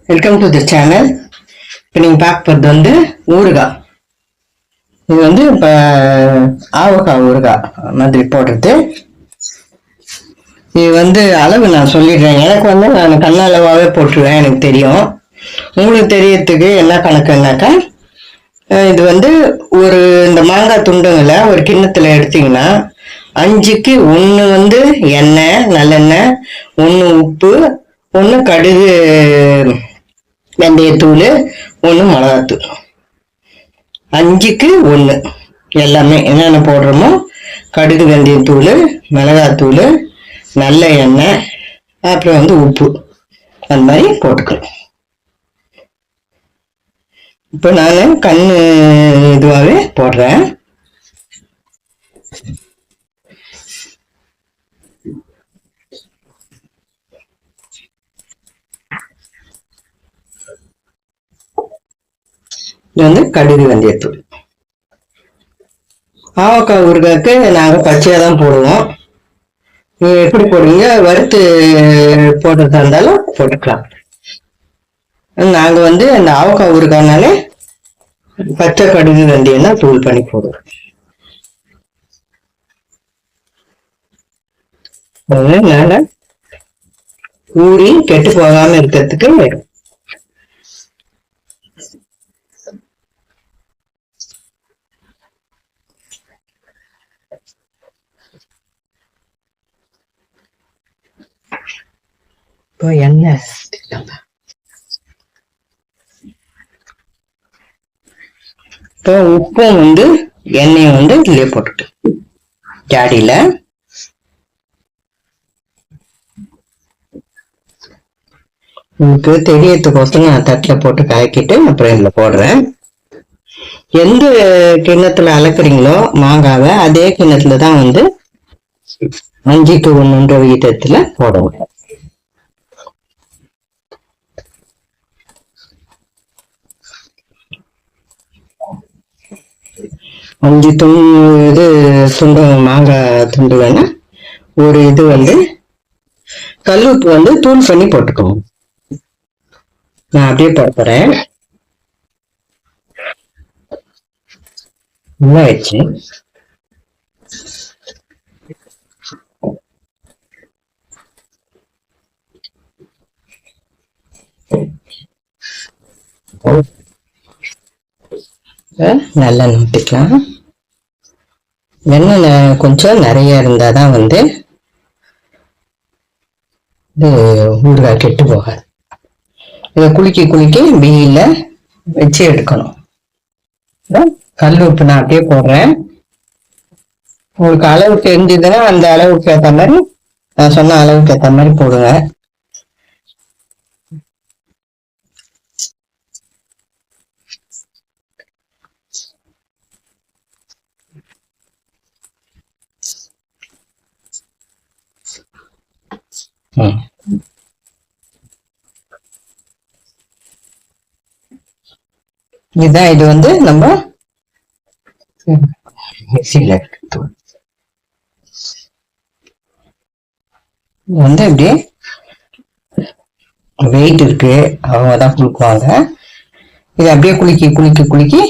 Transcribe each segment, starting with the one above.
Welcome to the channel. இப்போ நீங்கள் பார்க்க போகிறது வந்து ஊறுகாய். இது வந்து இப்போ ஆவக்காய் ஊறுகாய் மாதிரி போடுறது. இது வந்து அளவு நான் சொல்லிடுறேன். எனக்கு வந்து நான் கண்ணளவாகவே போட்டுருவேன், எனக்கு தெரியும். உங்களுக்கு தெரியறதுக்கு என்ன கணக்குன்னாக்கா, இது வந்து ஒரு இந்த மாங்காய் துண்டுங்களை ஒரு கிண்ணத்தில் எடுத்தீங்கன்னா 5க்கு 1 வந்து எண்ணெய், நல்லெண்ணெய், 1 உப்பு, 1 கடுகு வெந்தயத்தூள், 1 மிளகாத்தூள். 5க்கு 1 எல்லாமே என்னென்ன போடுறோமோ, கடுகு வெந்தயத்தூள், மிளகாத்தூள், நல்ல எண்ணெய், அப்புறம் வந்து உப்பு, அந்த மாதிரி போட்டுக்கணும். இப்போ நான் கண்ணு இதுவாகவே போடுறேன். இது வந்து கடுகு வெந்தயத்தூள். ஆவக்காய் ஊறுகாய்க்கு நாங்கள் பச்சையாக தான் போடுவோம். நீங்கள் எப்படி போடுவீங்க? வறுத்து போடுறதா இருந்தாலும் போட்டுக்கலாம். நாங்கள் வந்து அந்த ஆவக்காய் ஊறுகாய்னாலே பச்சை கடுகு வெந்தயம் தான் தூள் பண்ணி போடுவோம். அதனால ஊறி கெட்டு போகாமல் இருக்கிறதுக்கு இப்போ எண்ணெய் இப்போ உப்பும் வந்து எண்ணெயும் வந்து இதுலயே போட்டுட்டு ஜாடியில உங்களுக்கு தெரியறதுக்கோசம் நான் தட்டில் போட்டு காய்க்கிட்டு அப்புறம் இதுல போடுறேன். எந்த கிண்ணத்துல அளக்குறீங்களோ மாங்காவை, அதே கிண்ணத்துல தான் வந்து 5க்கு 1 விகிதத்துல போடணும். அஞ்சு இது துண்டு மாங்காய் துண்டு வேணா ஒரு இது வந்து கல்லுப்பு வந்து தூள் பண்ணி போட்டுக்கோங்க. நான் அப்படியே போடுறேன். நல்லா ஆயிடுச்சு. நல்லெண்ணெய் ஊற்றிக்கலாம். எண்ணெய் கொஞ்சம் நிறைய இருந்தாதான் வந்து இது ஊறுகாய் கெட்டு போகாது. இதை குலுக்கி குலுக்கி வெயில வச்சு எடுக்கணும். கல் உப்பு நான் அப்படியே போடுறேன். உங்களுக்கு அளவு தெரிஞ்சதுன்னா அந்த அளவுக்கு ஏற்ற மாதிரி, நான் சொன்ன அளவுக்கு ஏற்ற மாதிரி போடுங்க. இதுதான் இது வந்து நம்ம மிக்சியில வந்து அப்படியே வெயிட் இருக்கு, அவங்க தான் குளுக்குவாங்க. இது அப்படியே குலுக்கி குலுக்கி குலுக்கி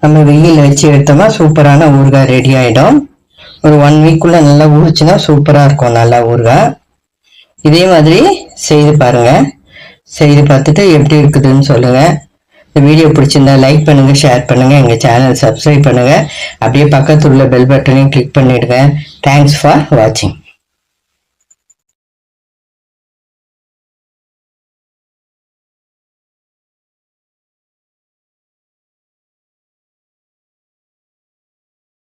நம்ம வெயில வச்சு எடுத்தோம்னா சூப்பரான ஊறுகாய் ரெடி ஆயிடும். ஒரு 1 வீக்குள்ள நல்லா ஊறிச்சுன்னா சூப்பரா இருக்கும் நல்லா ஊறுகாய். இதே மாதிரி செய்து பாருங்க. செய்து பார்த்துட்டு எப்படி இருக்குதுன்னு சொல்லுங்க. இந்த வீடியோ பிடிச்சிருந்தா லைக் பண்ணுங்க, ஷேர் பண்ணுங்க, எங்க சேனல் சப்ஸ்கிரைப் பண்ணுங்க. அப்படியே பக்கத்துல உள்ள பெல் பட்டனையும் கிளிக் பண்ணிடுங்க. தேங்க்ஸ் ஃபார் வாட்சிங்.